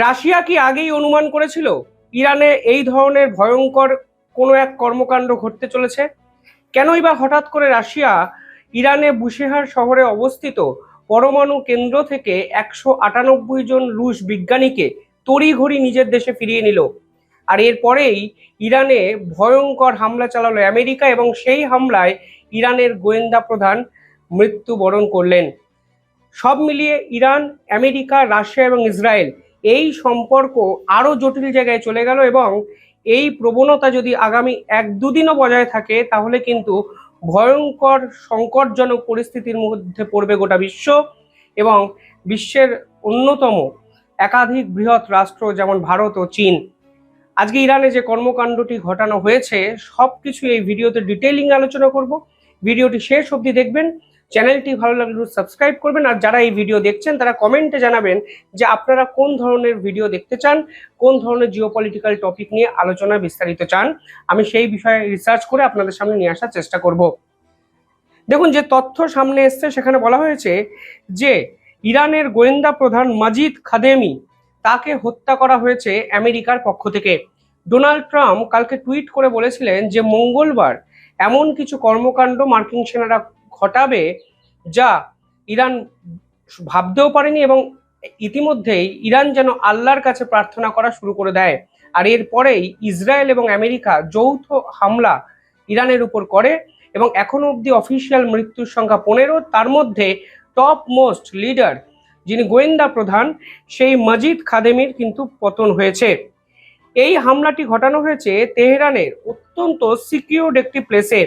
Russia কি আগেই অনুমান করেছিল ইরানে এই ধরনের ভয়ঙ্কর কোনো এক কর্মকাণ্ড ঘটতে চলেছে? কেনই বা হঠাৎ করে রাশিয়া ইরানে বুশেহার শহরে অবস্থিত পরমাণু কেন্দ্র থেকে 198 জন রুশ বিজ্ঞানীকে তড়িঘড়ি নিজের দেশে ফিরিয়ে নিল? আর এরপরেই ইরানে ভয়ঙ্কর হামলা চালালো আমেরিকা, এবং সেই হামলায় ইরানের গোয়েন্দা প্রধান মৃত্যুবরণ করলেন। সব মিলিয়ে ইরান, আমেরিকা, রাশিয়া এবং ইসরায়েল এই সম্পর্ক আরো জটিল জায়গায় চলে গেল, এবং এই প্রবণতা যদি আগামী 1-2 দিনও বজায় থাকে তাহলে কিন্তু ভয়ঙ্কর সংকটজনক পরিস্থিতির মধ্যে পড়বে গোটা বিশ্ব। এবং বিশ্বের অন্যতম একাধিক বৃহৎ রাষ্ট্র যেমন ভারত ও চীন। আজকে ইরানে যে কর্মকাণ্ডটি ঘটানো হয়েছে সবকিছু এই ভিডিওতে ডিটেইলিং আলোচনা করব। ভিডিওটি শেষ অবধি দেখবেন। চ্যানেলটি ভালো লাগলে সাবস্ক্রাইব করবেন, আর যারা এই ভিডিও দেখছেন তারা কমেন্টে জানাবেন যে আপনারা কোন ধরনের ভিডিও দেখতে চান, কোন ধরনের জিওপলিটিক্যাল টপিক নিয়ে আলোচনা বিস্তারিত চান। আমি সেই বিষয়ে রিসার্চ করে আপনাদের সামনে নিয়ে আসার চেষ্টা করব। দেখুন, যে তথ্য সামনে এসছে সেখানে বলা হয়েছে যে ইরানের গোয়েন্দা প্রধান মাজিদ খাদেমি তাকে হত্যা করা হয়েছে আমেরিকার পক্ষ থেকে। ডোনাল্ড ট্রাম্প কালকে টুইট করে বলেছিলেন যে মঙ্গলবার এমন কিছু কর্মকাণ্ড মার্কিন সেনারা ঘটাবে যা ইরান ভাবতেও পারেনি, এবং ইতিমধ্যেই ইরান যেন আল্লাহর কাছে প্রার্থনা করা শুরু করে দেয়। আর এরপরেই ইসরায়েল এবং আমেরিকা যৌথ হামলা ইরানের উপর করে, এবং এখনো অবধি অফিসিয়াল মৃত্যুর সংখ্যা 15। তার মধ্যে টপ মোস্ট লিডার, যিনি গোয়েন্দা প্রধান, সেই মাজিদ খাদেমির কিন্তু পতন হয়েছে। এই হামলাটি ঘটানো হয়েছে তেহরানের অত্যন্ত সিকিউরড একটি প্লেসে,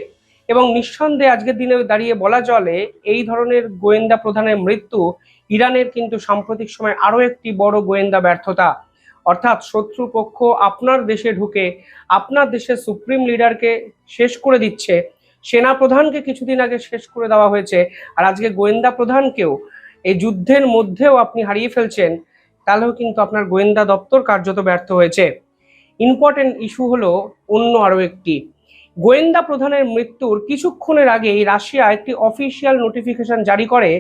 এবং নিঃসন্দেহে আজকের দিনে দাঁড়িয়ে বলা চলে এই ধরনের গোয়েন্দা প্রধানের মৃত্যু ইরানের কিন্তু সাম্প্রতিক সময় আরো একটি বড় গোয়েন্দা ব্যর্থতা। অর্থাৎ শত্রুপক্ষ আপনার দেশে ঢুকে আপনার দেশের সুপ্রিম লিডারকে শেষ করে দিচ্ছে, সেনা প্রধানকে কিছুদিন আগে শেষ করে দেওয়া হয়েছে, আর আজকে গোয়েন্দা প্রধানকেও এই যুদ্ধের মধ্যেও আপনি হারিয়ে ফেলছেন। তাহলেও কিন্তু আপনার গোয়েন্দা দপ্তর কার্যত ব্যর্থ হয়েছে। ইম্পর্টেন্ট ইস্যু হলো অন্য আরো একটি। গোয়েন্দা প্রধানের মৃত্যুর কিছুক্ষণের আগেই রাশিয়া একটি অফিসিয়াল নোটিফিকেশন জারি করে,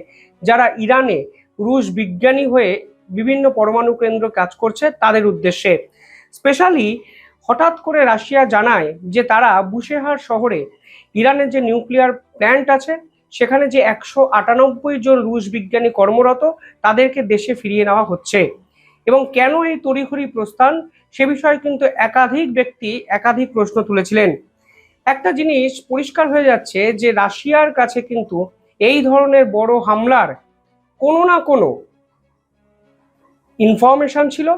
যারা ইরানে রুশ বিজ্ঞানী হয়ে বিভিন্ন পরমাণু কেন্দ্র কাজ করছে তাদের উদ্দেশ্যে। স্পেশালি হঠাৎ করে রাশিয়া জানায় যে তারা বুশেহার শহরে ইরানের যে নিউক্লিয়ার প্ল্যান্ট আছে সেখানে যে 198 জন রুশ বিজ্ঞানী কর্মরত তাদেরকে দেশে ফিরিয়ে নেওয়া হচ্ছে। এবং কেন এই তড়িঘড়ি প্রস্থান, সে বিষয়ে কিন্তু একাধিক ব্যক্তি একাধিক প্রশ্ন তুলেছিলেন। একটা জিনিস পরিষ্কার হয়ে যাচ্ছে যে রাশিয়ার কাছে কিন্তু এই ধরনের বড় হামলার কোনো না কোনো ইনফরমেশন ছিল,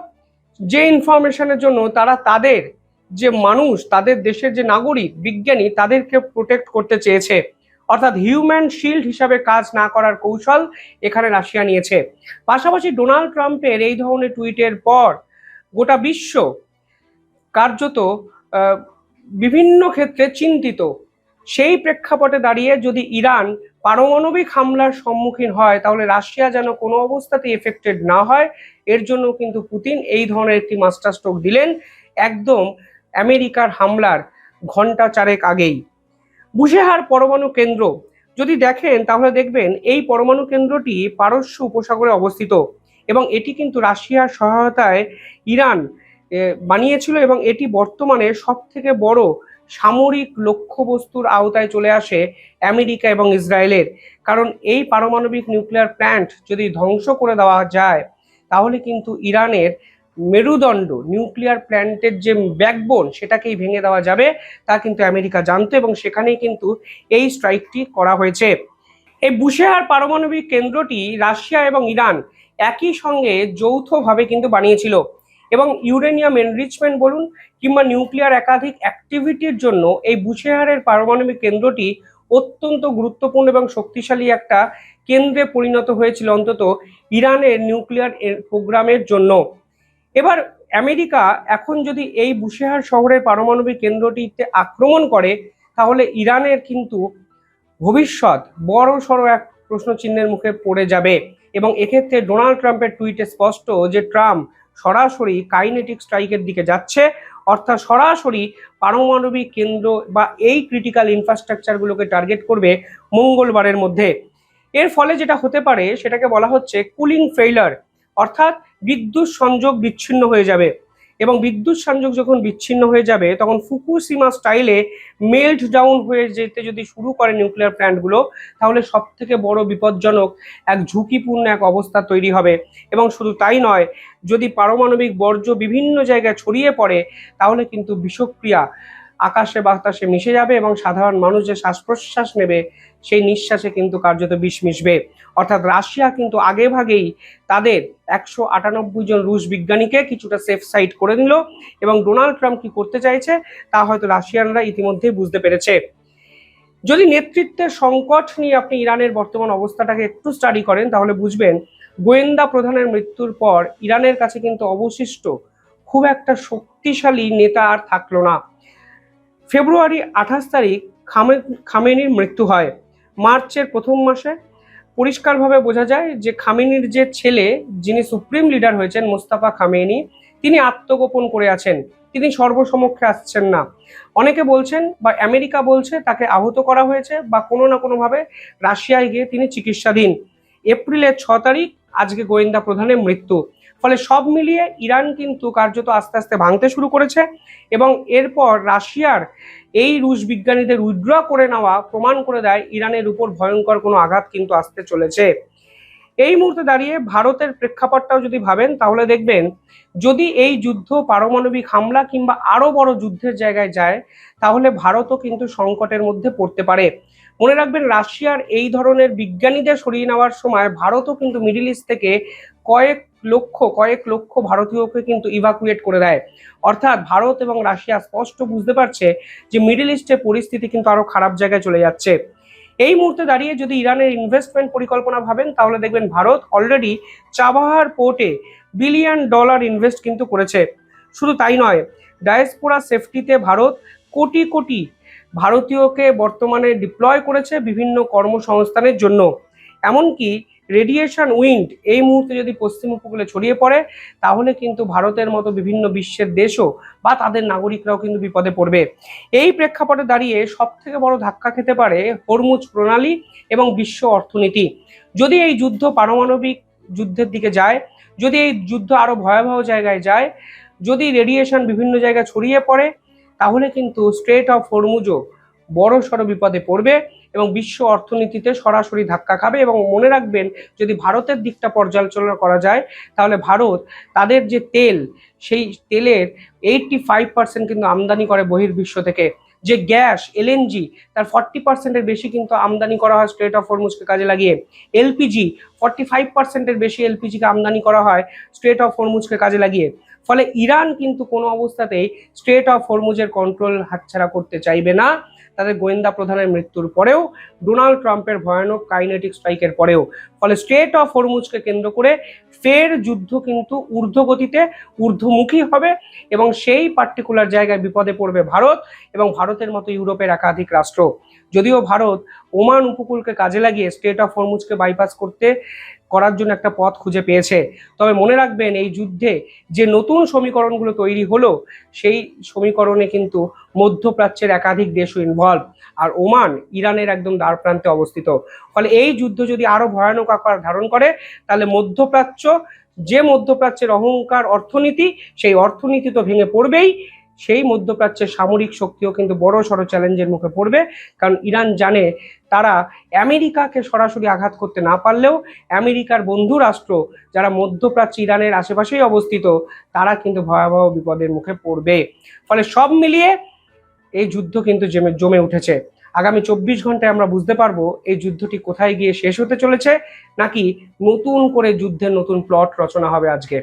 যে ইনফরমেশনের জন্য তারা তাদের যে মানুষ, তাদের দেশের যে নাগরিক বিজ্ঞানী তাদেরকে প্রোটেক্ট করতে চেয়েছে। অর্থাৎ হিউম্যান শিল্ড হিসাবে কাজ না করার কৌশল এখানে রাশিয়া নিয়েছে। পাশাপাশি ডোনাল্ড ট্রাম্পের এই ধরনের টুইটের পর গোটা বিশ্ব কার্যত বিভিন্ন ক্ষেত্রে চিন্তিত। সেই প্রেক্ষাপটে দাঁড়িয়ে যদি ইরান পারমাণবিক হামলার সম্মুখীন হয় তাহলে রাশিয়া যেন কোনো অবস্থাতেই এফেক্টেড না হয়, এর জন্য কিন্তু পুতিন এই ধরনের একটি মাস্টার স্ট্রোক দিলেন একদম আমেরিকার হামলার ঘন্টা চারেক আগেই। বুশেহার পরমাণু কেন্দ্র যদি দেখেন তাহলে দেখবেন এই পরমাণু কেন্দ্রটি পারস্য উপসাগরে অবস্থিত, এবং এটি কিন্তু রাশিয়ার সহায়তায় ইরান বানিয়েছিল, এবং এটি বর্তমানে সব থেকে বড় সামরিক লক্ষ্যবস্তুর আওতায় চলে আসে আমেরিকা এবং ইসরায়েলের। কারণ এই পারমাণবিক নিউক্লিয়ার প্ল্যান্ট যদি ধ্বংস করে দেওয়া যায় তাহলে কিন্তু ইরানের মেরুদণ্ড, নিউক্লিয়ার প্ল্যান্টের যে ব্যাকবোন সেটাকেই ভেঙে দেওয়া যাবে, তা কিন্তু আমেরিকা জানতো, এবং সেখানেই কিন্তু এই স্ট্রাইকটি করা হয়েছে। এই বুশেহার পারমাণবিক কেন্দ্রটি রাশিয়া এবং ইরান একই সঙ্গে যৌথভাবে কিন্তু বানিয়েছিল, এবং ইউরেনিয়াম এনরিচমেন্ট বলুন কিংবা নিউক্লিয়ার একাধিক অ্যাক্টিভিটির জন্য এই বুশেহারের পারমাণবিক কেন্দ্রটি অত্যন্ত গুরুত্বপূর্ণ এবং শক্তিশালী একটা কেন্দ্রে পরিণত হয়েছিল, অন্তত ইরানের নিউক্লিয়ার প্রোগ্রামের জন্য। এবার আমেরিকা এখন যদি এই বুশেহার শহরের পারমাণবিক কেন্দ্রটিতে আক্রমণ করে তাহলে ইরানের কিন্তু ভবিষ্যৎ বড় সড়ো এক প্রশ্নচিহ্নের মুখে পড়ে যাবে। এবং এক্ষেত্রে ডোনাল্ড ট্রাম্পের টুইটে স্পষ্ট যে ট্রাম্প সরাসরি কাইনেটিক স্ট্রাইকের দিকে যাচ্ছে, অর্থাৎ সরাসরি পারমাণবিক কেন্দ্র বা এই ক্রিটিক্যাল ইনফ্রাস্ট্রাকচারগুলোকে টার্গেট করবে মঙ্গলবারের মধ্যে। এর ফলে যেটা হতে পারে সেটাকে বলা হচ্ছে কুলিং ফেইলার, অর্থাৎ বিদ্যুৎ সংযোগ বিচ্ছিন্ন হয়ে যাবে, এবং বিদ্যুৎ সংযোগ যখন বিচ্ছিন্ন হয়ে যাবে তখন ফুকুশিমা স্টাইলে মেল্ট ডাউন হয়ে যেতে যদি শুরু করে নিউক্লিয়ার প্ল্যান্টগুলো, তাহলে সব থেকে বড় বিপজ্জনক এক ঝুঁকিপূর্ণ এক অবস্থা তৈরি হবে। এবং শুধু তাই নয়, যদি পারমাণবিক বর্জ্য বিভিন্ন জায়গায় ছড়িয়ে পড়ে তাহলে কিন্তু বিষক্রিয়া আকাশে বাতাসে মিশে যাবে, এবং সাধারণ মানুষ যে শ্বাস প্রশ্বাস নেবে সেই নিঃশ্বাসে কিন্তু কার্যত বিষ মিশবে। অর্থাৎ রাশিয়া কিন্তু আগে ভাগেই তাদের 198 জন রুশ বিজ্ঞানীকে কিছুটা সেফ সাইড করে নিল, এবং ডোনাল্ড ট্রাম্প কি করতে চাইছে তা হয়তো রাশিয়ানরা ইতিমধ্যেই বুঝতে পেরেছে। যদি নেতৃত্বের সংকট নিয়ে আপনি ইরানের বর্তমান অবস্থাটাকে একটু স্টাডি করেন তাহলে বুঝবেন গোয়েন্দা প্রধানের মৃত্যুর পর ইরানের কাছে কিন্তু অবশিষ্ট খুব একটা শক্তিশালী নেতা আর থাকলো না। ফেব্রুয়ারি 28 তারিখ খামেনির মৃত্যু হয়। মার্চের প্রথম মাসে পরিষ্কারভাবে বোঝা যায় যে খামেনির যে ছেলে, যিনি সুপ্রিম লিডার হয়েছেন মোস্তাফা খামেনি, তিনি আত্মগোপন করে আছেন, তিনি সর্বসমক্ষে আসছেন না। অনেকে বলছেন বা আমেরিকা বলছে তাকে আহত করা হয়েছে বা কোনো না কোনোভাবে রাশিয়ায় গিয়ে তিনি চিকিৎসাধীন। এপ্রিলের 6 তারিখ আজকে গোয়েন্দা প্রধানের মৃত্যু। ফলে সব মিলিয়ে ইরান কিন্তু কার্যত আস্তে আস্তে ভাঙতে শুরু করেছে, এবং এরপর রাশিয়ার এই রুশ বিজ্ঞানীদের উইথড্র করে নেওয়া প্রমাণ করে দেয় ইরানের উপর ভয়ঙ্কর কোনো আঘাত কিন্তু আসতে চলেছে। এই মুহূর্তে দাঁড়িয়ে ভারতের প্রেক্ষাপটটাও যদি ভাবেন তাহলে দেখবেন যদি এই যুদ্ধ পারমাণবিক হামলা কিংবা আরো বড় যুদ্ধের জায়গায় যায় তাহলে ভারতও কিন্তু সংকটের মধ্যে পড়তে পারে। মনে রাখবেন রাশিয়ার এই ধরনের বিজ্ঞানীদের সরিয়ে নেওয়ার সময় ভারতও কিন্তু মিডল ইস্ট থেকে কয়েক লক্ষ ভারতীয়কে কিন্তু ইভাকুয়েট করে দেয়। অর্থাৎ ভারত এবং রাশিয়া স্পষ্ট বুঝতে পারছে যে মিডল ইস্টের পরিস্থিতি কিন্তু আরো খারাপ জায়গায় চলে যাচ্ছে। এই মুহূর্তে দাঁড়িয়ে যদি ইরানের ইনভেস্টমেন্ট পরিকল্পনা ভাবেন তাহলে দেখবেন ভারত অলরেডি চাবাহার পোর্টে $1 বিলিয়ন ইনভেস্ট কিন্তু করেছে। শুধু তাই নয়, ডায়াসপোরা সেফটিতে ভারত কোটি কোটি ভারতীয়কে বর্তমানে ডিপ্লয় করেছে বিভিন্ন কর্মসংস্থানের জন্য। এমনকি রেডিয়েশন উইন্ড এই মুহূর্তে যদি পশ্চিম উপকূলে ছড়িয়ে পড়ে তাহলে কিন্তু ভারতের মতো বিভিন্ন বিশ্বের দেশও বা তাদের নাগরিকরাও কিন্তু বিপদে পড়বে। এই প্রেক্ষাপটে দাঁড়িয়ে সব থেকে বড় ধাক্কা খেতে পারে হরমুজ প্রণালী এবং বিশ্ব অর্থনীতি। যদি এই যুদ্ধ পারমাণবিক যুদ্ধের দিকে যায়, যদি এই যুদ্ধ আরো ভয়াবহ জায়গায় যায়, যদি রেডিয়েশন বিভিন্ন জায়গায় ছড়িয়ে পড়ে তাহলে কিন্তু স্ট্রেট অফ হরমুজও বড় সড় বিপদে পড়বে এবং বিশ্ব অর্থনীতিতে সরাসরি ধাক্কা খাবে। এবং মনে রাখবেন যদি ভারতের দিকটা পর্যালোচনা করা যায় তাহলে ভারত তাদের যে তেল, সেই তেলের 85% কিন্তু আমদানি করে বহির্বিশ্ব থেকে। যে গ্যাস এলএনজি তার 40%-এর বেশি কিন্তু আমদানি করা হয় স্ট্রেট অফ হরমুজকে কাজে লাগিয়ে। এলপিজি 45%-এর বেশি এলপিজিকে আমদানি করা হয় স্ট্রেট অফ হরমুজকে কাজে লাগিয়ে। ফলে ইরান কিন্তু কোনো অবস্থাতেই স্ট্রেট অফ হরমুজের কন্ট্রোল হাতছাড়া করতে চাইবে না, তাদের গোয়েন্দা প্রধানের মৃত্যুর পরেও, ডোনাল্ড ট্রাম্পের ভয়ানক কাইনেটিক স্ট্রাইকের পরেও। ফলে স্ট্রেট অফ হরমুজকে কেন্দ্র করে ফের যুদ্ধ কিন্তু ঊর্ধ্বগতিতে ঊর্ধ্বমুখী হবে, এবং সেই পার্টিকুলার জায়গায় বিপদে পড়বে ভারত এবং ভারতের মতো ইউরোপের একাধিক রাষ্ট্র। যদিও ভারত ওমান উপকূলকে কাজে লাগিয়ে স্ট্রেট অফ হরমুজকে বাইপাস করার জন্য একটা পথ খুঁজে পেয়েছে, তবে মনে রাখবেন এই যুদ্ধে যে নতুন সমীকরণগুলো তৈরি হলো সেই সমীকরণে কিন্তু মধ্যপ্রাচ্যের একাধিক দেশও ইনভলভ, আর ওমান ইরানের একদম দ্বার প্রান্তে অবস্থিত। ফলে এই যুদ্ধ যদি আরো ভয়ানক আকার ধারণ করে তাহলে মধ্যপ্রাচ্যের অহংকার অর্থনীতি, সেই অর্থনীতি তো ভেঙে পড়বেই, সেই মধ্যপ্রাচ্যের সামরিক শক্তিও কিন্তু বড় সড় চ্যালেঞ্জের মুখে পড়বে। কারণ ইরান জানে তারা আমেরিকাকে সরাসরি আঘাত করতে না পারলেও আমেরিকার বন্ধু রাষ্ট্র যারা মধ্যপ্রাচ্য ইরানের আশেপাশেই অবস্থিত তারা কিন্তু ভয়াবহ বিপদের মুখে পড়বে। ফলে সব মিলিয়ে এই যুদ্ধ কিন্তু জমে উঠেছে। আগামী 24 ঘন্টায় আমরা বুঝতে পারবো এই যুদ্ধটি কোথায় গিয়ে শেষ হতে চলেছে, নাকি নতুন করে যুদ্ধের নতুন প্লট রচনা হবে আজকে।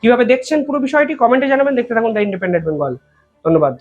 কিভাবে দেখছেন পুরো বিষয়টি কমেন্টে জানাবেন। দেখতে থাকুন দ্য ইন্ডিপেন্ডেন্ট বেঙ্গল। ধন্যবাদ।